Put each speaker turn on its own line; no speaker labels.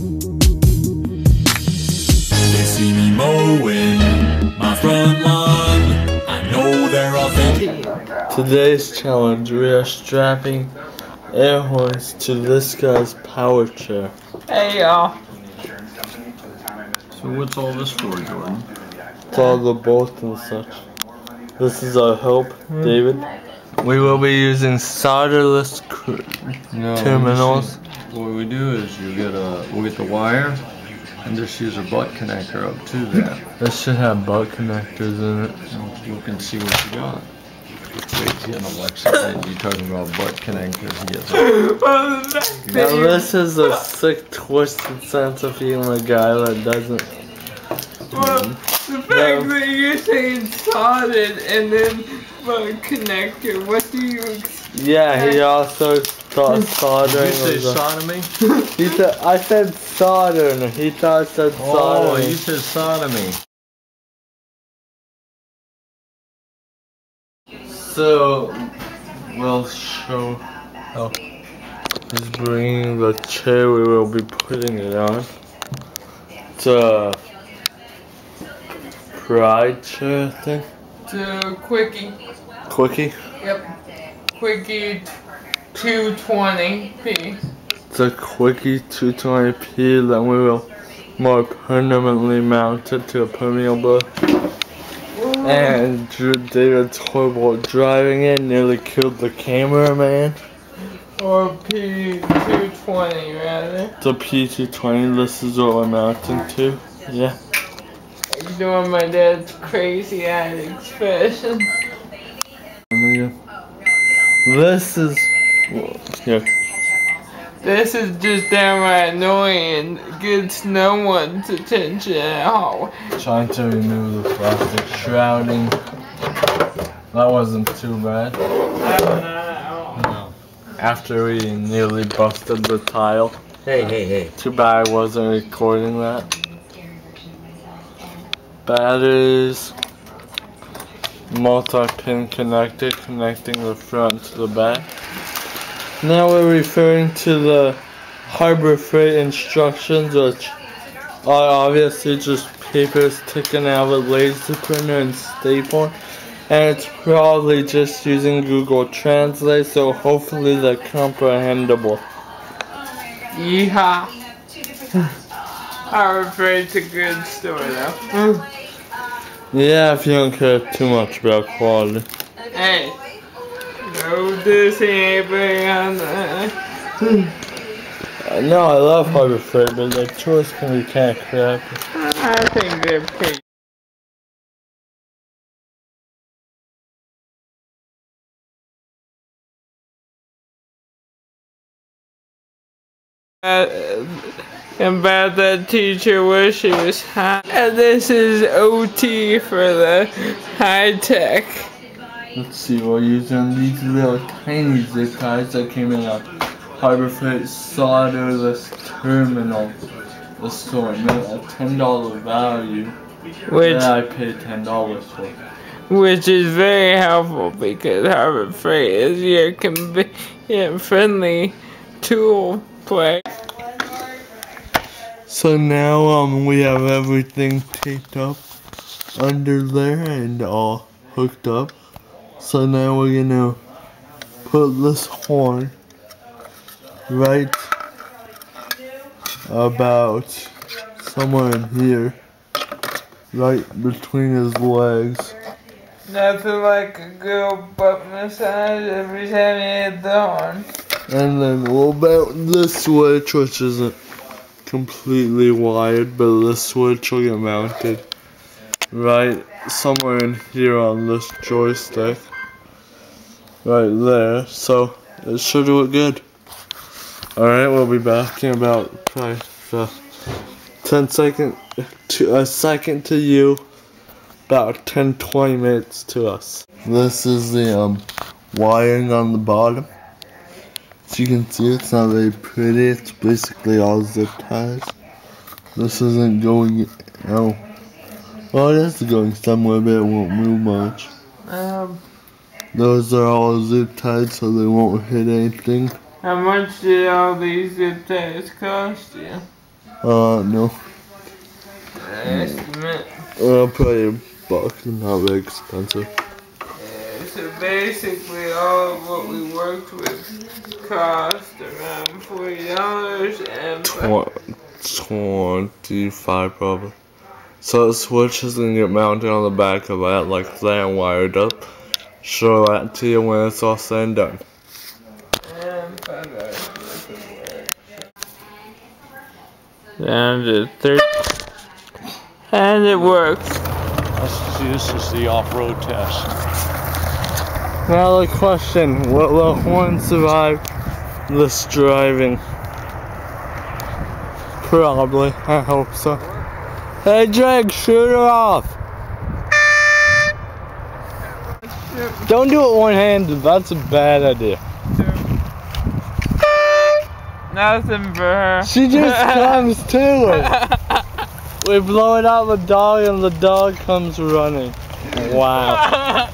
They see me mowing my front lawn. I know they're all thinking.
Today's challenge, we are strapping air horns to this guy's power chair.
Hey y'all.
So what's all this for, Jordan?
It's all the bolts and such. This is our help, David. We will be using solderless terminals.
What we do is we'll get the wire and just use a butt connector up to that.
This should have butt connectors in it.
And look and see what you got. Wait, getting Alexa, you talking about butt connectors?
Now this is a sick, twisted sense of humor guy that doesn't.
Well, the fact that you're saying solid and then butt connector, what do you expect?
Yeah, he also thought soldering.
Did you say sodomy?
He said, I said soldering. He thought I said soldering.
Oh, you said sodomy.
So, we'll show how he's bringing the chair we will be putting it on. It's a pride chair, I think.
It's a quickie.
Quickie?
Yep. Quickie 220p.
It's a Quickie 220p that we will more permanently mount it to a permeable. And David's horrible driving it nearly killed the cameraman.
Or P220 rather.
It's a P220, this is what we're mounting to. Yeah.
You're doing my dad's crazy eyed expression.
This is here.
This is just downright annoying. Gets no one's attention at all.
Trying to remove the plastic shrouding. That wasn't too bad. No. After we nearly busted the tile.
Hey.
Too bad I wasn't recording that. Batteries. Multi-pin connector connecting the front to the back. Now we're referring to the Harbor Freight instructions, which are obviously just papers taken out of a laser printer and stapled. And it's probably just using Google Translate, so hopefully they're comprehensible.
Yeehaw. Harbor Freight's a good store though.
Yeah, if you don't care too much about quality.
Hey. No dissing anybody on that.
No, I love Harbor Freight, but their choice can be kind of crappy.
I think they're pretty. And about that teacher wish she was high. And this is OT for the high tech.
Let's see, we're using these little tiny zip ties that came in a Harbor Freight solderless terminal. The store made a $10 value.
Which
I paid $10 for.
Which is very helpful because Harbor Freight is your convenient, friendly tool play.
So now we have everything taped up under there and all hooked up. So now we're gonna put this horn right about somewhere in here, right between his legs.
Nothing like a good butt massage every time you hit the horn.
And then we'll mount this switch, which isn't completely wired, but this switch will get mounted right somewhere in here on this joystick. Right there, so it should look good. Alright, we'll be back in about probably 10 seconds to a second to you, about 10-20 minutes to us. This is the wiring on the bottom. As you can see, it's not very pretty. It's basically all zip ties. This isn't going out. Well, it is going somewhere, but it won't move much. Those are all zip ties, so they won't hit anything.
How much did all these zip ties cost you?
No.
Estimate.
Probably $1, not very expensive.
Yeah, so basically all of what we worked with cost around $40 and
25 probably. So the switches can get mounted on the back of that like that and wired up. Show that to you when it's all said and done.
And and it works.
This is the off-road test.
Now the question, will the horn survive this driving? Probably, I hope so. Hey Drake, shoot her off! Don't do it one-handed, that's a bad idea.
Nothing for her.
She just comes to it. We blow it out the dog and the dog comes running. Wow.